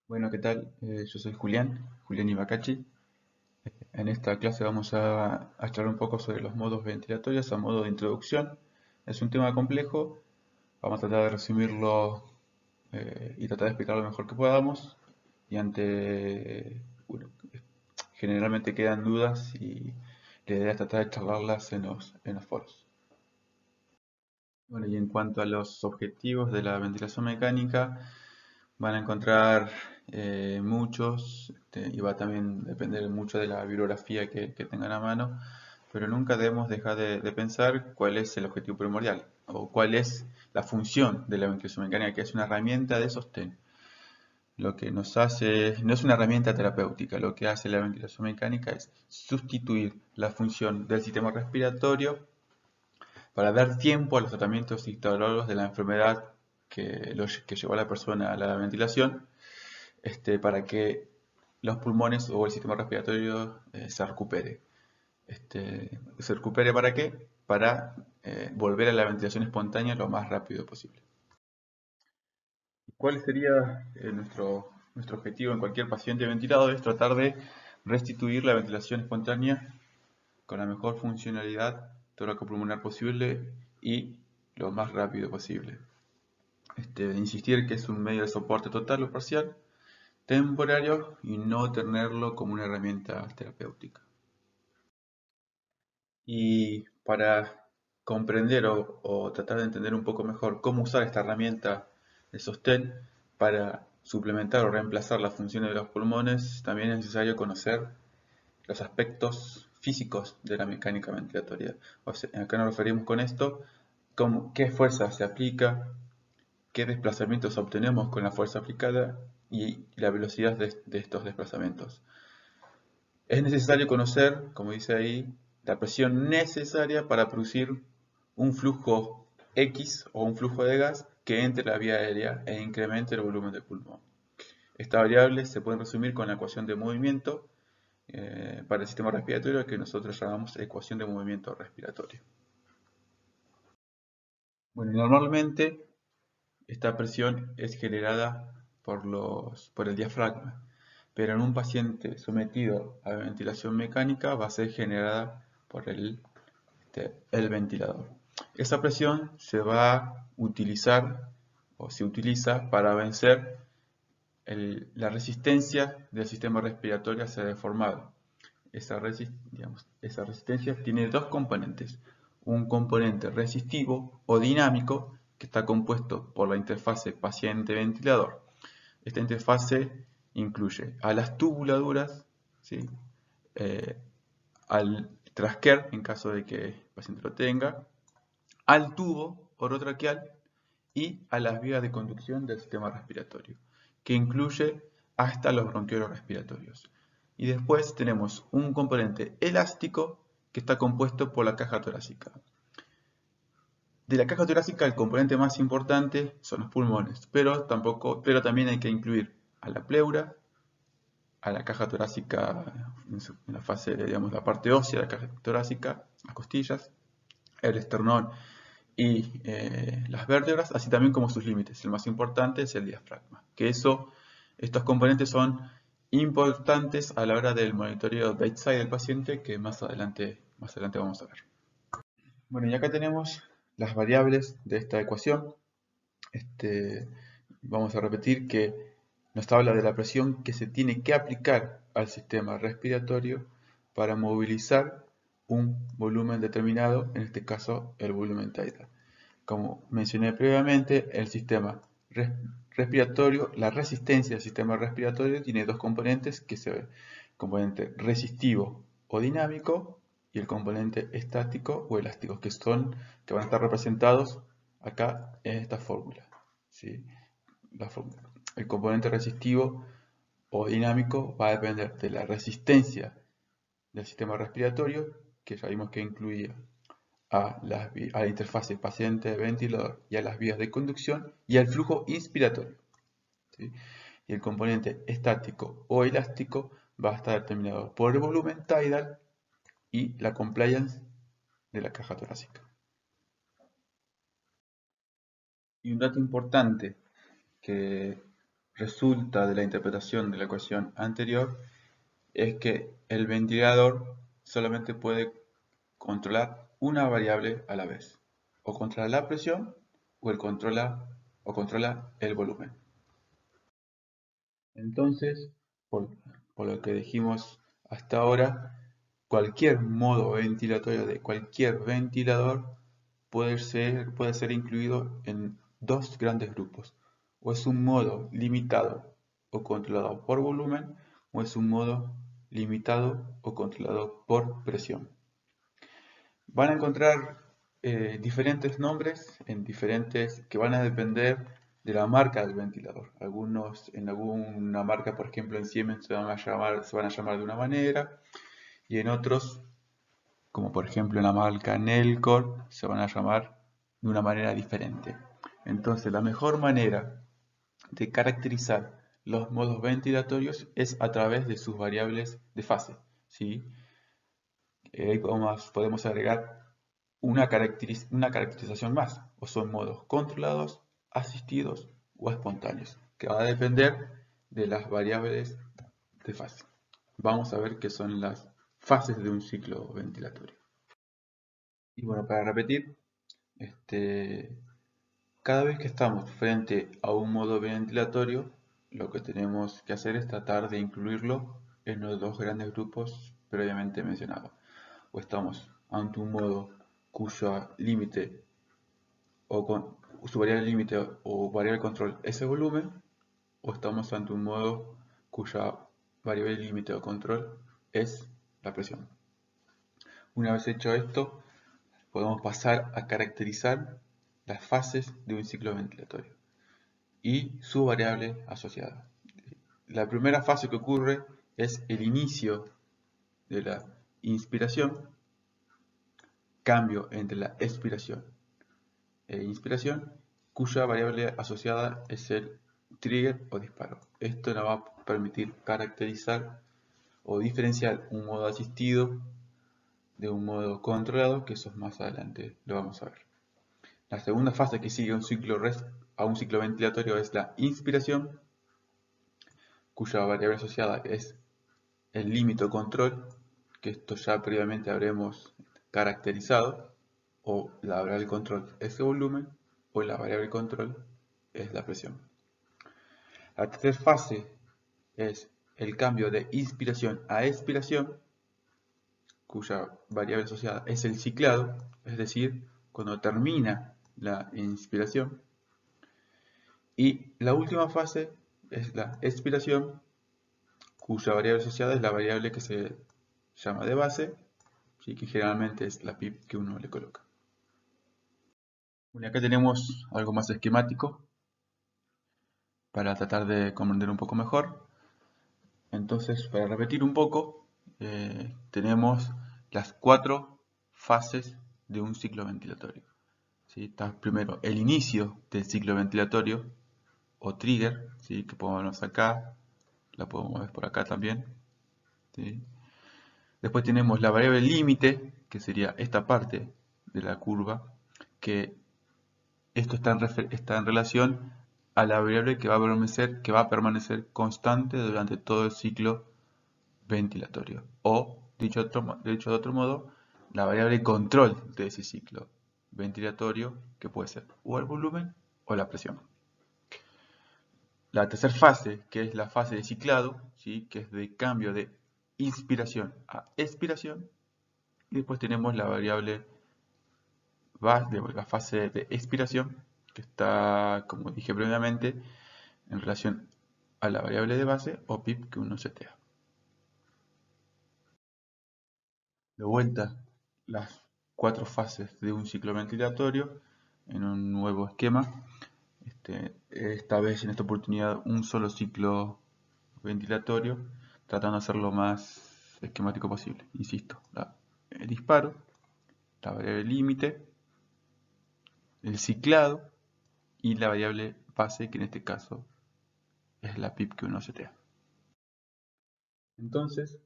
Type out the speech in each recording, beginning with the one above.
Bueno, ¿qué tal? Yo soy Julián Ibacachi. En esta clase vamos a charlar un poco sobre los modos ventilatorios a modo de introducción. Es un tema complejo, vamos a tratar de resumirlo y tratar de explicarlo lo mejor que podamos. Y bueno, generalmente quedan dudas y la idea es tratar de charlarlas en los foros. Bueno, y en cuanto a los objetivos de la ventilación mecánica, van a encontrar muchos, y va también a depender mucho de la bibliografía que tengan a mano, pero nunca debemos dejar de pensar cuál es el objetivo primordial o cuál es la función de la ventilación mecánica, que es una herramienta de sostén. Lo que nos hace, no es una herramienta terapéutica, lo que hace la ventilación mecánica es sustituir la función del sistema respiratorio para dar tiempo a los tratamientos histológicos de la enfermedad que llevó a la persona a la ventilación, para que los pulmones o el sistema respiratorio se recupere. ¿Se recupere para qué? Para volver a la ventilación espontánea lo más rápido posible. ¿Cuál sería nuestro objetivo en cualquier paciente ventilado? Es tratar de restituir la ventilación espontánea con la mejor funcionalidad tóraco-pulmonar posible y lo más rápido posible. Insistir que es un medio de soporte total o parcial, temporario, y no tenerlo como una herramienta terapéutica. Y para comprender o tratar de entender un poco mejor cómo usar esta herramienta de sostén para suplementar o reemplazar las funciones de los pulmones, también es necesario conocer los aspectos físicos de la mecánica ventilatoria. O sea, acá nos referimos con esto, qué fuerza se aplica, qué desplazamientos obtenemos con la fuerza aplicada y la velocidad de estos desplazamientos. Es necesario conocer, como dice ahí, la presión necesaria para producir un flujo X o un flujo de gas que entre la vía aérea e incremente el volumen del pulmón. Estas variables se pueden resumir con la ecuación de movimiento para el sistema respiratorio, que nosotros llamamos ecuación de movimiento respiratorio. Bueno, normalmente esta presión es generada por el diafragma, pero en un paciente sometido a ventilación mecánica va a ser generada por el ventilador. Esa presión se va a utilizar o se utiliza para vencer la resistencia del sistema respiratorio a ser deformado. Esa resistencia tiene dos componentes. Un componente resistivo o dinámico que está compuesto por la interfase paciente-ventilador. Esta interfase incluye a las tubuladuras, ¿sí? Eh, al trasquer, en caso de que el paciente lo tenga, al tubo orotraqueal y a las vías de conducción del sistema respiratorio, que incluye hasta los bronquiolos respiratorios. Y después tenemos un componente elástico que está compuesto por la caja torácica. De la caja torácica, el componente más importante son los pulmones, pero también hay que incluir a la pleura, a la caja torácica en la fase, digamos, la parte ósea de la caja torácica, las costillas, el esternón y las vértebras, así también como sus límites. El más importante es el diafragma, estos componentes son importantes a la hora del monitoreo bedside del paciente, que más adelante vamos a ver. Bueno, y acá tenemos las variables de esta ecuación. Vamos a repetir que nos habla de la presión que se tiene que aplicar al sistema respiratorio para movilizar un volumen determinado, en este caso el volumen tidal. Como mencioné previamente, el sistema respiratorio, la resistencia del sistema respiratorio tiene dos componentes, que es el componente resistivo o dinámico y el componente estático o elástico, que van a estar representados acá en esta fórmula, ¿sí? El componente resistivo o dinámico va a depender de la resistencia del sistema respiratorio, que ya vimos que incluía a la interfase paciente-ventilador y a las vías de conducción y al flujo inspiratorio, ¿sí? Y el componente estático o elástico va a estar determinado por el volumen tidal y la compliance de la caja torácica. Y un dato importante que resulta de la interpretación de la ecuación anterior es que el ventilador solamente puede controlar una variable a la vez. O controla la presión o controla el volumen. Entonces, por lo que dijimos hasta ahora, cualquier modo ventilatorio de cualquier ventilador puede ser incluido en dos grandes grupos. O es un modo limitado o controlado por volumen, o es un modo limitado o controlado por presión. Van a encontrar diferentes nombres que van a depender de la marca del ventilador. En alguna marca, por ejemplo en Siemens, se van a llamar de una manera, y en otros, como por ejemplo en la marca Nellcor, se van a llamar de una manera diferente. Entonces, la mejor manera de caracterizar los modos ventilatorios es a través de sus variables de fase, ¿sí? Podemos agregar una caracterización más, o son modos controlados, asistidos o espontáneos, que va a depender de las variables de fase. Vamos a ver qué son las fases de un ciclo ventilatorio. Y bueno, para repetir, cada vez que estamos frente a un modo ventilatorio, lo que tenemos que hacer es tratar de incluirlo en los dos grandes grupos previamente mencionados. O estamos ante un modo cuyo límite su variable límite o variable control es el volumen, o estamos ante un modo cuya variable límite o control es la presión. Una vez hecho esto, podemos pasar a caracterizar las fases de un ciclo ventilatorio y su variable asociada. La primera fase que ocurre es el inicio de la inspiración, cambio entre la expiración e inspiración, cuya variable asociada es el trigger o disparo. Esto nos va a permitir caracterizar o diferenciar un modo asistido de un modo controlado, que eso más adelante lo vamos a ver. La segunda fase que sigue a un ciclo ventilatorio es la inspiración, cuya variable asociada es el límite o control, que esto ya previamente habremos caracterizado, o la variable control es el volumen, o la variable control es la presión. La tercera fase es el cambio de inspiración a expiración, cuya variable asociada es el ciclado, es decir, cuando termina la inspiración. Y la última fase es la expiración, cuya variable asociada es la variable que se llama de base, ¿sí? Que generalmente es la pip que uno le coloca. Bueno, acá tenemos algo más esquemático para tratar de comprender un poco mejor. Entonces, para repetir un poco, tenemos las 4 fases de un ciclo ventilatorio. ¿Sí? Está primero el inicio del ciclo ventilatorio o trigger, ¿sí? Que podemos ver acá, la podemos ver por acá también, ¿sí? Después tenemos la variable límite, que sería esta parte de la curva, que esto está en relación a la variable que va a permanecer constante durante todo el ciclo ventilatorio. O, dicho de otro modo, la variable control de ese ciclo ventilatorio, que puede ser o el volumen o la presión. La tercera fase, que es la fase de ciclado, ¿sí? Que es de cambio de inspiración a expiración. Y después tenemos la variable de la fase de expiración, que está, como dije previamente, en relación a la variable de base o pip que uno setea. De vuelta, las 4 fases de un ciclo ventilatorio en un nuevo esquema. Esta vez, en esta oportunidad, un solo ciclo ventilatorio, tratando de hacerlo lo más esquemático posible. Insisto, el disparo, la variable límite, el ciclado y la variable base, que en este caso es la pip que uno setea. Entonces,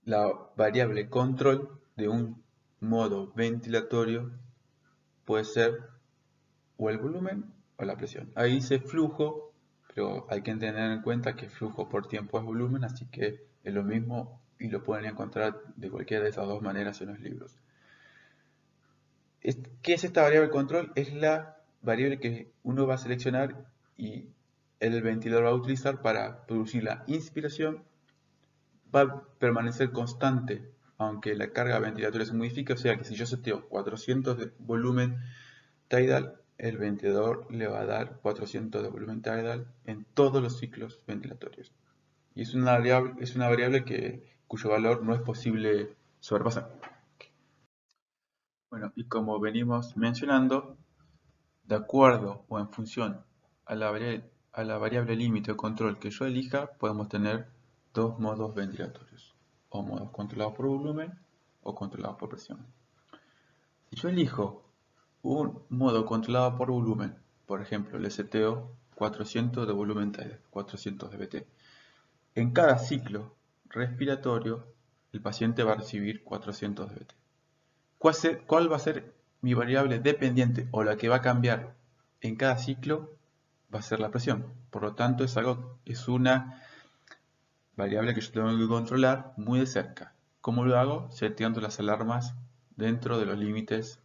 la variable control de un modo ventilatorio puede ser o el volumen o la presión. Ahí dice flujo, pero hay que tener en cuenta que flujo por tiempo es volumen, así que es lo mismo y lo pueden encontrar de cualquiera de esas dos maneras en los libros. ¿Qué es esta variable de control? Es la variable que uno va a seleccionar y el ventilador va a utilizar para producir la inspiración. Va a permanecer constante aunque la carga ventilatoria se modifique, o sea que si yo seteo 400 de volumen tidal, el ventilador le va a dar 400 de volumen tidal en todos los ciclos ventilatorios. Y es una variable cuyo valor no es posible sobrepasar. Bueno, y como venimos mencionando, de acuerdo o en función a la variable límite o control que yo elija, podemos tener dos modos ventilatorios, o modos controlados por volumen o controlados por presión. Si yo elijo un modo controlado por volumen, por ejemplo, le seteo 400 de volumen tidal, 400 de VT. En cada ciclo respiratorio, el paciente va a recibir 400 de VT. ¿Cuál va a ser mi variable dependiente o la que va a cambiar en cada ciclo? Va a ser la presión. Por lo tanto, es una variable que yo tengo que controlar muy de cerca. ¿Cómo lo hago? Seteando las alarmas dentro de los límites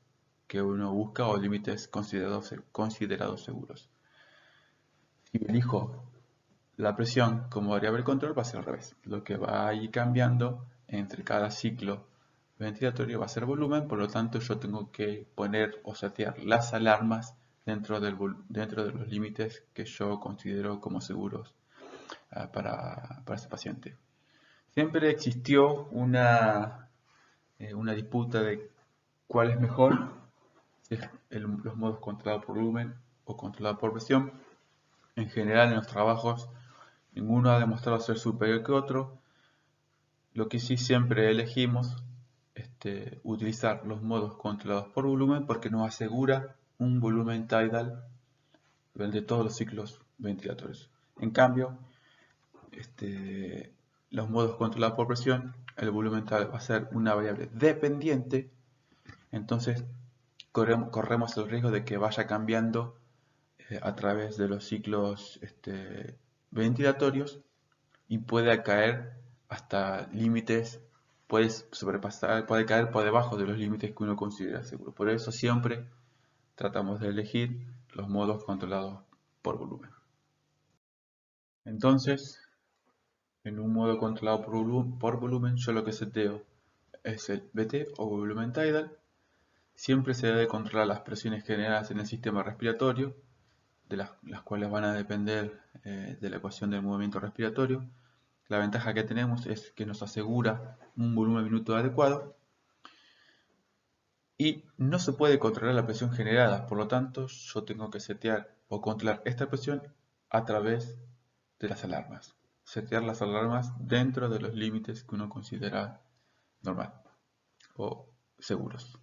que uno busca o límites considerados seguros. Si elijo la presión como variable de control, va a ser al revés. Lo que va a ir cambiando entre cada ciclo ventilatorio va a ser volumen, por lo tanto yo tengo que poner o setear las alarmas dentro de los límites que yo considero como seguros para ese paciente. Siempre existió una disputa de cuál es mejor, si es los modos controlados por volumen o controlados por presión. En general en los trabajos ninguno ha demostrado ser superior que otro. Lo que sí siempre elegimos utilizar los modos controlados por volumen porque nos asegura un volumen tidal durante todos los ciclos ventilatorios. En cambio, los modos controlados por presión, el volumen tidal va a ser una variable dependiente, entonces corremos el riesgo de que vaya cambiando a través de los ciclos ventilatorios y puede caer hasta límites, puede caer por debajo de los límites que uno considera seguro. Por eso siempre tratamos de elegir los modos controlados por volumen. Entonces, en un modo controlado por volumen, yo lo que seteo es el VT o volumen tidal. Siempre se debe controlar las presiones generadas en el sistema respiratorio, de las cuales van a depender de la ecuación del movimiento respiratorio. La ventaja que tenemos es que nos asegura un volumen minuto adecuado y no se puede controlar la presión generada, por lo tanto yo tengo que setear o controlar esta presión a través de las alarmas. Setear las alarmas dentro de los límites que uno considera normal o seguros.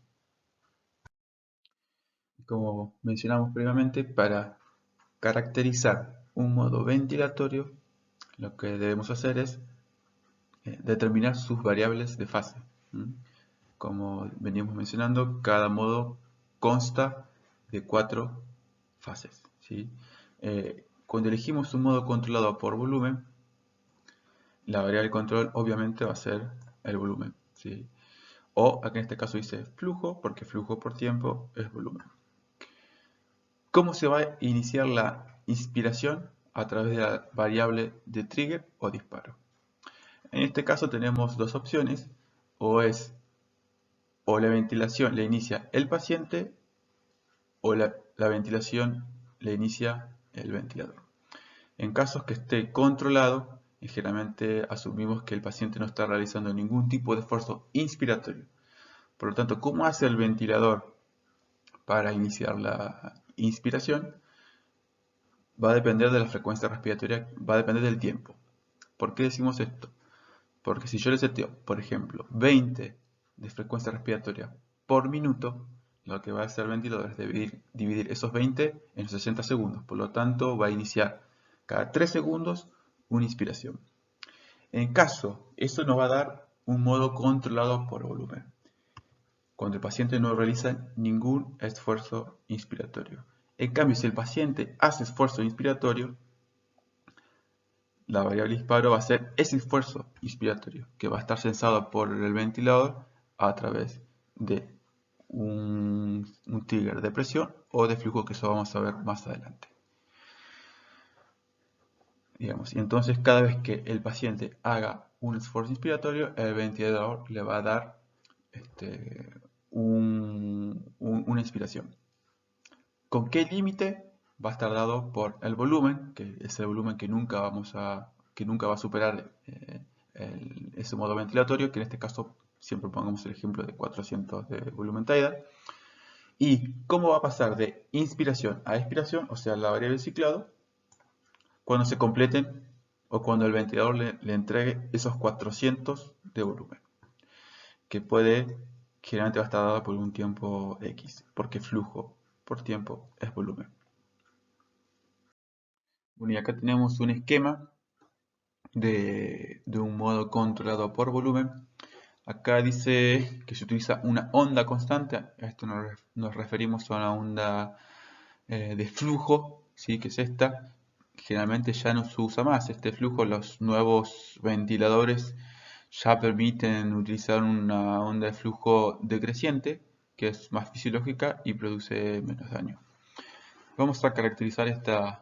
Como mencionamos previamente, para caracterizar un modo ventilatorio, lo que debemos hacer es determinar sus variables de fase. Como veníamos mencionando, cada modo consta de 4 fases. ¿Sí? Cuando elegimos un modo controlado por volumen, la variable de control obviamente va a ser el volumen. ¿Sí? O aquí en este caso dice flujo, porque flujo por tiempo es volumen. ¿Cómo se va a iniciar la inspiración? A través de la variable de trigger o disparo. En este caso tenemos dos opciones, o la ventilación la inicia el paciente o la ventilación la inicia el ventilador. En casos que esté controlado, generalmente asumimos que el paciente no está realizando ningún tipo de esfuerzo inspiratorio. Por lo tanto, ¿cómo hace el ventilador para iniciar la inspiración? Va a depender de la frecuencia respiratoria, va a depender del tiempo. ¿Por qué decimos esto? Porque si yo le seteo, por ejemplo, 20 de frecuencia respiratoria por minuto, lo que va a hacer el ventilador es dividir esos 20 en 60 segundos. Por lo tanto, va a iniciar cada 3 segundos una inspiración. En caso, eso nos va a dar un modo controlado por volumen, cuando el paciente no realiza ningún esfuerzo inspiratorio. En cambio, si el paciente hace esfuerzo inspiratorio, la variable disparo va a ser ese esfuerzo inspiratorio que va a estar censado por el ventilador a través de un trigger de presión o de flujo, que eso vamos a ver más adelante. Digamos, y entonces cada vez que el paciente haga un esfuerzo inspiratorio, el ventilador le va a dar una inspiración. ¿Con qué límite? Va a estar dado por el volumen, que es el volumen que nunca va a superar ese modo ventilatorio, que en este caso siempre pongamos el ejemplo de 400 de volumen tidal. ¿Y cómo va a pasar de inspiración a expiración? O sea, la variable ciclado, cuando se completen o cuando el ventilador le entregue esos 400 de volumen, que generalmente va a estar dado por un tiempo X, porque flujo por tiempo es volumen. Bueno, y acá tenemos un esquema de un modo controlado por volumen. Acá dice que se utiliza una onda constante. A esto nos referimos a una onda de flujo, ¿sí? Que es esta. Generalmente ya no se usa más este flujo. Los nuevos ventiladores ya permiten utilizar una onda de flujo decreciente, que es más fisiológica y produce menos daño. Vamos a caracterizar estas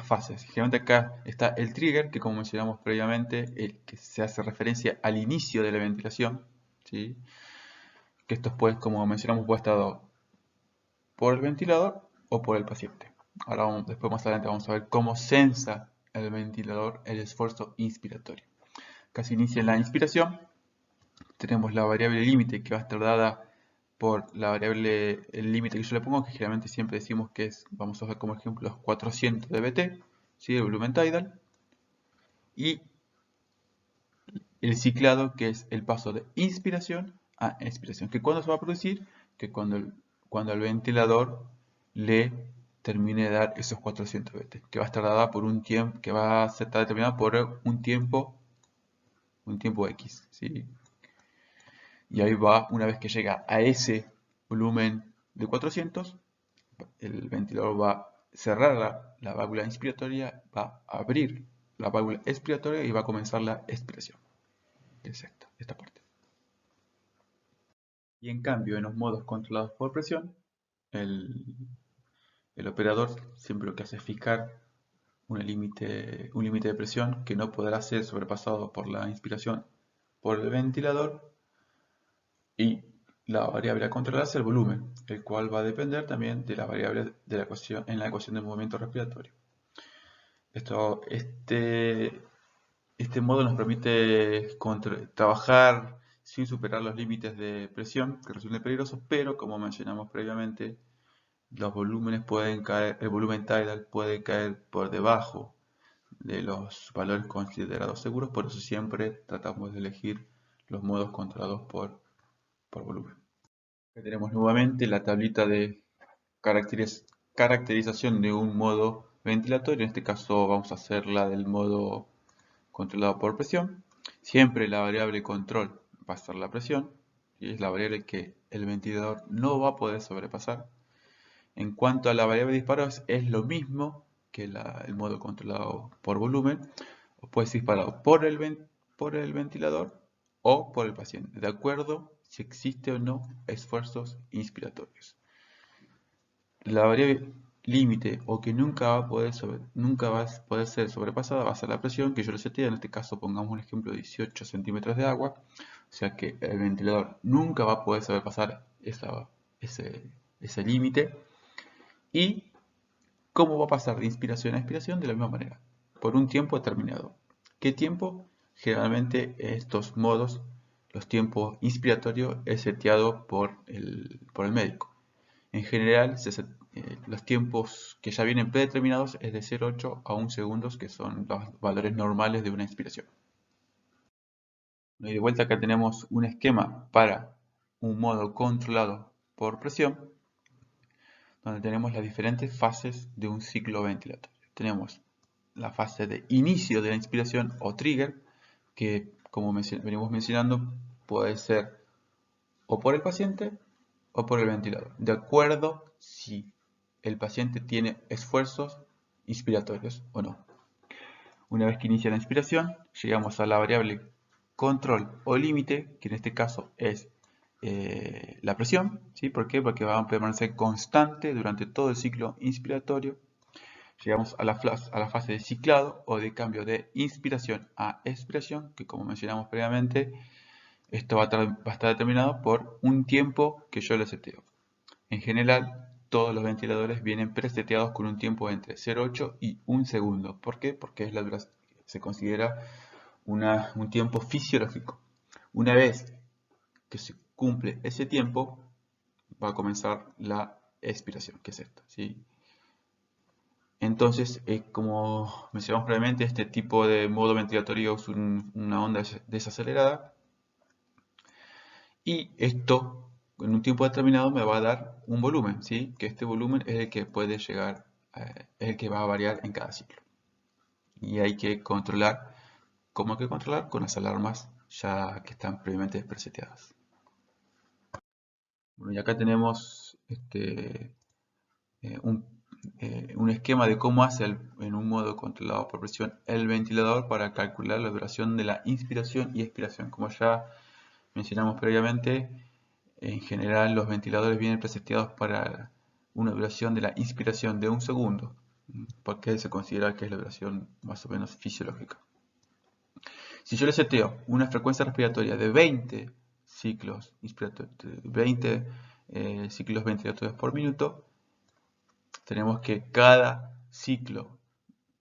fases. Generalmente acá está el trigger, que como mencionamos previamente, que se hace referencia al inicio de la ventilación, ¿sí? Que esto como mencionamos, puede estar dado por el ventilador o por el paciente. Ahora después más adelante vamos a ver cómo sensa el ventilador el esfuerzo inspiratorio. Acá se inicia la inspiración, tenemos la variable límite que va a estar dada por la variable, el límite que yo le pongo, que generalmente siempre decimos que es, vamos a ver como ejemplo, los 400 de Bt, ¿sí? El volumen tidal, y el ciclado, que es el paso de inspiración a expiración. ¿Que cuándo se va a producir? Que cuando el ventilador le termine de dar esos 400 Bt, que va a estar dada por un tiempo, que va a estar determinada por un tiempo X, ¿sí? Y ahí va, una vez que llega a ese volumen de 400, el ventilador va a cerrar la válvula inspiratoria, va a abrir la válvula expiratoria y va a comenzar la expiración. Es esta parte. Y en cambio, en los modos controlados por presión, el operador siempre lo que hace es fijar un límite de presión que no podrá ser sobrepasado por la inspiración por el ventilador, y la variable a controlar es el volumen, el cual va a depender también de la variable de la ecuación, en la ecuación de movimiento respiratorio. Este modo nos permite trabajar sin superar los límites de presión que resulten peligrosos, pero como mencionamos previamente, los volúmenes pueden caer, el volumen tidal puede caer por debajo de los valores considerados seguros, por eso siempre tratamos de elegir los modos controlados por volumen. Aquí tenemos nuevamente la tablita de caracterización de un modo ventilatorio. En este caso vamos a hacer la del modo controlado por presión. Siempre la variable control va a ser la presión, y es la variable que el ventilador no va a poder sobrepasar. En cuanto a la variable de disparo, es lo mismo que el modo controlado por volumen. Puede ser disparado por el ventilador o por el paciente, de acuerdo si existe o no esfuerzos inspiratorios. La variable límite, o que nunca va a poder ser sobrepasada, va a ser la presión que yo le seteo. En este caso pongamos un ejemplo de 18 centímetros de agua, o sea que el ventilador nunca va a poder sobrepasar ese límite. ¿Y cómo va a pasar de inspiración a expiración? De la misma manera, por un tiempo determinado. ¿Qué tiempo? Generalmente estos modos, los tiempos inspiratorios, es seteado por el médico. En general, los tiempos que ya vienen predeterminados es de 0,8 a 1 segundos, que son los valores normales de una inspiración. Y de vuelta acá tenemos un esquema para un modo controlado por presión, donde tenemos las diferentes fases de un ciclo ventilatorio. Tenemos la fase de inicio de la inspiración o trigger, que como venimos mencionando puede ser o por el paciente o por el ventilador, de acuerdo si el paciente tiene esfuerzos inspiratorios o no. Una vez que inicia la inspiración, llegamos a la variable control o límite, que en este caso es la presión. ¿Sí? ¿Por qué? Porque va a permanecer constante durante todo el ciclo inspiratorio. Llegamos a la fase de ciclado o de cambio de inspiración a expiración, que como mencionamos previamente, esto va a estar determinado por un tiempo que yo le seteo. En general, todos los ventiladores vienen preseteados con un tiempo entre 0,8 y 1 segundo. ¿Por qué? Porque es se considera un tiempo fisiológico. Una vez que se cumple ese tiempo, va a comenzar la expiración, que es esto, ¿sí? Entonces, como mencionamos previamente, este tipo de modo ventilatorio es una onda desacelerada, y esto en un tiempo determinado me va a dar un volumen, ¿sí? Que este volumen es el que puede llegar, es el que va a variar en cada ciclo. Y hay que controlar, ¿cómo hay que controlar? Con las alarmas ya que están previamente preseteadas. Bueno, y acá tenemos un esquema de cómo hace en un modo controlado por presión el ventilador para calcular la duración de la inspiración y expiración. Como ya mencionamos previamente, en general los ventiladores vienen preseteados para una duración de la inspiración de 1 segundo, porque se considera que es la duración más o menos fisiológica. Si yo le seteo una frecuencia respiratoria de 20 ciclos ventilatorios por minuto, tenemos que cada ciclo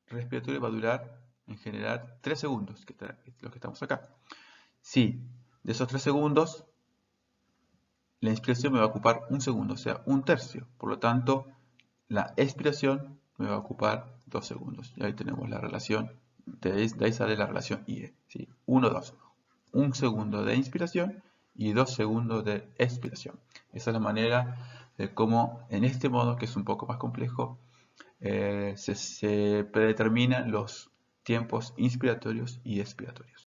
respiratorio va a durar en general 3 segundos, que es lo que estamos acá. Si de esos 3 segundos la inspiración me va a ocupar 1 segundo, o sea, 1/3. Por lo tanto, la expiración me va a ocupar 2 segundos. Y ahí tenemos la relación, de ahí sale la relación IE. ¿Sí? 1, 2. 1 segundo de inspiración y 2 segundos de expiración. Esa es la manera de cómo, en este modo, que es un poco más complejo, se predeterminan los tiempos inspiratorios y expiratorios.